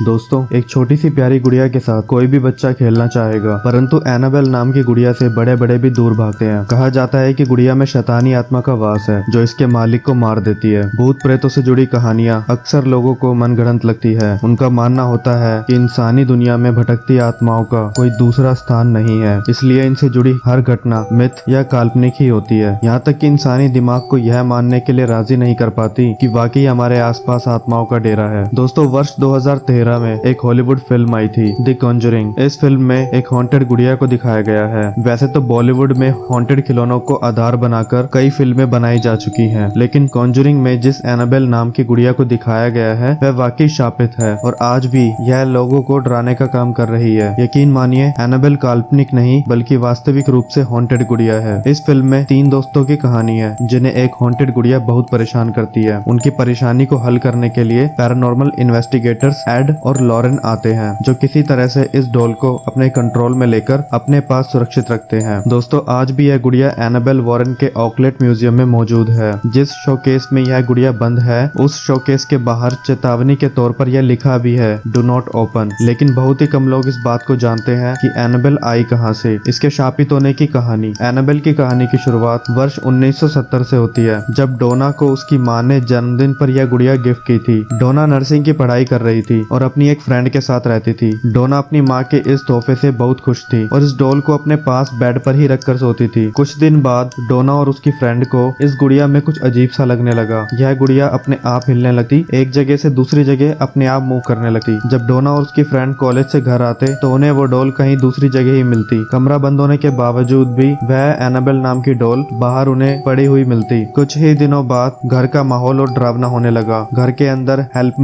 दोस्तों, एक छोटी सी प्यारी गुड़िया के साथ कोई भी बच्चा खेलना चाहेगा, परंतु एनाबेल नाम की गुड़िया से बड़े बड़े भी दूर भागते हैं। कहा जाता है कि गुड़िया में शैतानी आत्मा का वास है जो इसके मालिक को मार देती है। भूत प्रेतों से जुड़ी कहानियां अक्सर लोगों को मनगढ़ंत लगती है। उनका मानना होता है कि इंसानी दुनिया में भटकती आत्माओं का कोई दूसरा स्थान नहीं है, इसलिए इनसे जुड़ी हर घटना मिथ या काल्पनिक ही होती है। यहाँ तक कि इंसानी दिमाग को यह मानने के लिए राजी नहीं कर पाती कि वाकई हमारे आसपास आत्माओं का डेरा है। दोस्तों, वर्ष 2013 में एक हॉलीवुड फिल्म आई थी, द कॉन्जरिंग। इस फिल्म में एक हॉन्टेड गुड़िया को दिखाया गया है। वैसे तो बॉलीवुड में हॉन्टेड खिलौनों को आधार बनाकर कई फिल्में बनाई जा चुकी हैं, लेकिन कॉन्जरिंग में जिस एनाबेल नाम की गुड़िया को दिखाया गया है वह वाकई शापित है और आज भी यह लोगों को डराने का काम कर रही है। यकीन मानिए, एनाबेल काल्पनिक नहीं बल्कि वास्तविक रूप से हॉन्टेड गुड़िया है। इस फिल्म में 3 दोस्तों की कहानी है जिन्हें एक हॉन्टेड गुड़िया बहुत परेशान करती है। उनकी परेशानी को हल करने के लिए पैरानॉर्मल इन्वेस्टिगेटर्स एड और लॉरेन आते हैं, जो किसी तरह से इस डॉल को अपने कंट्रोल में लेकर अपने पास सुरक्षित रखते हैं। दोस्तों, आज भी यह गुड़िया एनाबेल वॉरेन के ऑकलेट म्यूजियम में मौजूद है। जिस शोकेस में यह गुड़िया बंद है, उस शोकेस के बाहर चेतावनी के तौर पर यह लिखा भी है, डू नॉट ओपन। लेकिन बहुत ही कम लोग इस बात को जानते हैं कि एनाबेल आई कहां से। इसके शापित होने की कहानी। एनाबेल की कहानी की शुरुआत वर्ष 1970 से होती है, जब डोना को उसकी मां ने जन्मदिन पर यह गुड़िया गिफ्ट की थी। डोना नर्सिंग की पढ़ाई कर रही थी और अपनी एक फ्रेंड के साथ रहती थी। डोना अपनी माँ के इस तोहफे से बहुत खुश थी और इस डॉल को अपने पास बेड पर ही रखकर सोती थी। कुछ दिन बाद डोना और उसकी फ्रेंड को इस गुड़िया में कुछ अजीब सा लगने लगा। यह गुड़िया अपने आप हिलने लगती, एक जगह से दूसरी जगह अपने आप मूव करने लगती। जब डोना और उसकी फ्रेंड कॉलेज से घर आते तो उन्हें वो डॉल कहीं दूसरी जगह ही मिलती। कमरा बंद होने के बावजूद भी वह एनाबेल नाम की डॉल बाहर उन्हें पड़ी हुई मिलती। कुछ ही दिनों बाद घर का माहौल और डरावना होने लगा। घर के अंदर हेल्प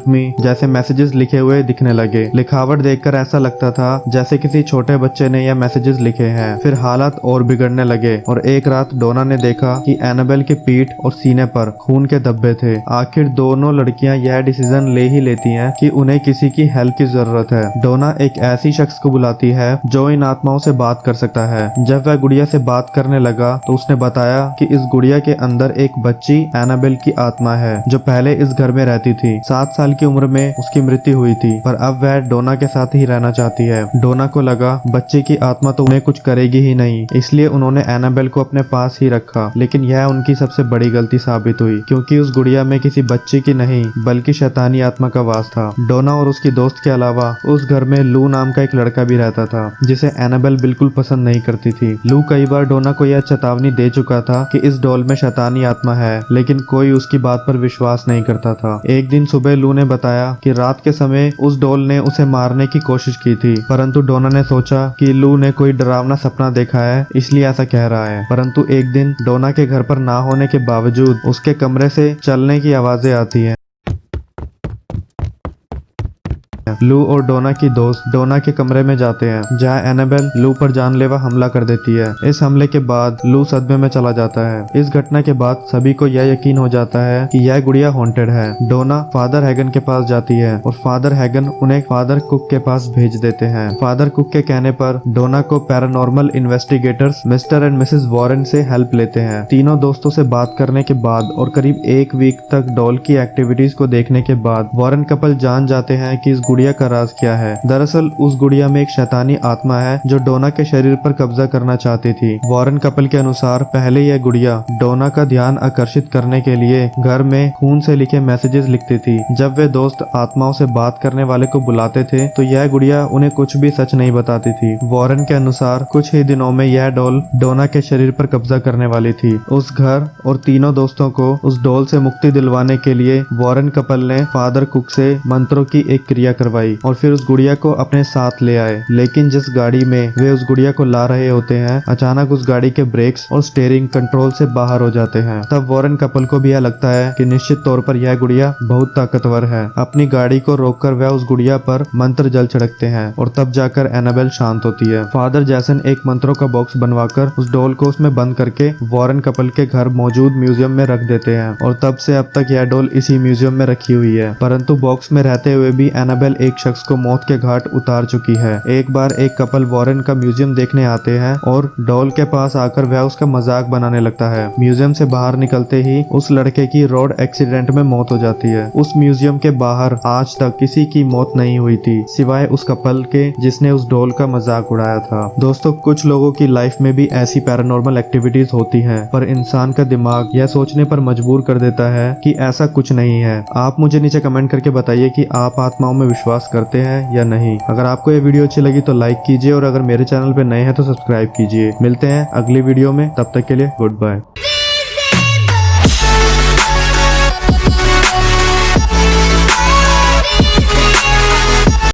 मी जैसे मैसेजेस लिखे हुए दिखने लगे। लिखावट देखकर ऐसा लगता था जैसे किसी छोटे बच्चे ने यह मैसेजेस लिखे हैं। फिर हालात और बिगड़ने लगे और एक रात डोना ने देखा कि एनाबेल की पीठ और सीने पर खून के धब्बे थे। आखिर दोनों लड़कियां यह डिसीजन ले ही लेती हैं कि उन्हें किसी की हेल्प की जरूरत है। डोना एक ऐसी शख्स को बुलाती है जो इन आत्माओं से बात कर सकता है। जब वह गुड़िया से बात करने लगा तो उसने बताया कि इस गुड़िया के अंदर एक बच्ची एनाबेल की आत्मा है जो पहले इस घर में रहती थी। 7 साल की उम्र में उसकी मृत्यु हुई थी, पर अब वह डोना के साथ ही रहना चाहती है। डोना को लगा बच्चे की आत्मा तो उन्हें कुछ करेगी ही नहीं, इसलिए उन्होंने एनाबेल को अपने पास ही रखा। लेकिन यह उनकी सबसे बड़ी गलती साबित हुई, क्योंकि उस गुड़िया में किसी बच्चे की नहीं बल्कि शैतानी आत्मा का वास था। डोना और उसकी दोस्त के अलावा उस घर में लू नाम का एक लड़का भी रहता था, जिसे एनाबेल बिल्कुल पसंद नहीं करती थी। लू कई बार डोना को यह चेतावनी दे चुका था कि इस डॉल में शैतानी आत्मा है, लेकिन कोई उसकी बात पर विश्वास नहीं करता था। एक दिन सुबह लू ने बताया कि रात के समय उस डॉल ने उसे मारने की कोशिश की थी, परंतु डोना ने सोचा कि लू ने कोई डरावना सपना देखा है इसलिए ऐसा कह रहा है। परंतु एक दिन डोना के घर पर ना होने के बावजूद उसके कमरे से चलने की आवाजें आती हैं। लू और डोना की दोस्त डोना के कमरे में जाते हैं, जहां एनाबेल लू पर जानलेवा हमला कर देती है। इस हमले के बाद लू सदमे में चला जाता है। इस घटना के बाद सभी को यह यकीन हो जाता है कि यह गुड़िया हॉन्टेड है। डोना फादर हैगन के पास जाती है और फादर हैगन उन्हें फादर कुक के पास भेज देते हैं। फादर कुक के कहने पर डोना को paranormal investigators mister and Mrs Warren से हेल्प लेते हैं। तीनों दोस्तों से बात करने के बाद और करीब 1 वीक तक डॉल की एक्टिविटीज को देखने के बाद वॉरेन कपल जान जाते हैं कि इस गुड़िया का राज क्या है। दरअसल उस गुड़िया में एक शैतानी आत्मा है जो डोना के शरीर पर कब्जा करना चाहती थी। वॉरेन कपल के अनुसार पहले यह गुड़िया डोना का ध्यान आकर्षित करने के लिए घर में खून से लिखे मैसेजेस लिखती थी। जब वे दोस्त आत्माओं से बात करने वाले को बुलाते थे तो यह गुड़िया उन्हें कुछ भी सच नहीं बताती थी। वॉरेन के अनुसार कुछ ही दिनों में यह डॉल डोना के शरीर पर कब्जा करने वाली थी। उस घर और तीनों दोस्तों को उस डॉल से मुक्ति दिलवाने के लिए वॉरेन कपल ने फादर कुक से मंत्रों की एक क्रिया करवाई और फिर उस गुड़िया को अपने साथ ले आए। लेकिन जिस गाड़ी में वे उस गुड़िया को ला रहे होते हैं, अचानक उस गाड़ी के ब्रेक्स और स्टीयरिंग कंट्रोल से बाहर हो जाते हैं। तब वॉरेन कपल को भी यह लगता है कि निश्चित तौर पर यह गुड़िया बहुत ताकतवर है। अपनी गाड़ी को रोककर वह उस गुड़िया पर मंत्र जल छिड़कते हैं और तब जाकर एनाबेल शांत होती है। फादर जैसन एक मंत्रों का बॉक्स बनवाकर उस डॉल को उसमें बंद करके वॉरेन कपल के घर मौजूद म्यूजियम में रख देते हैं और तब से अब तक यह डॉल इसी म्यूजियम में रखी हुई है। परंतु बॉक्स में रहते हुए भी एनाबेल एक शख्स को मौत के घाट उतार चुकी है। एक बार एक कपल वॉरेन का म्यूजियम देखने आते हैं और डॉल के पास आकर वह उसका मजाक बनाने लगता है। म्यूजियम से बाहर निकलते ही उस लड़के की रोड एक्सीडेंट में मौत हो जाती है। उस म्यूजियम के बाहर आज तक किसी की मौत नहीं हुई थी सिवाय उस कपल के जिसने उस डॉल का मजाक उड़ाया था। दोस्तों, कुछ लोगों की लाइफ में भी ऐसी पैरानॉर्मल एक्टिविटीज होती हैं, पर इंसान का दिमाग यह सोचने पर मजबूर कर देता है कि ऐसा कुछ नहीं है। आप मुझे नीचे कमेंट करके बताइए कि आप आत्माओं में विश्वास करते हैं या नहीं। अगर आपको ये वीडियो अच्छी लगी तो लाइक कीजिए और अगर मेरे चैनल पे नए हैं तो सब्सक्राइब कीजिए। मिलते हैं अगली वीडियो में, तब तक के लिए गुड बाय।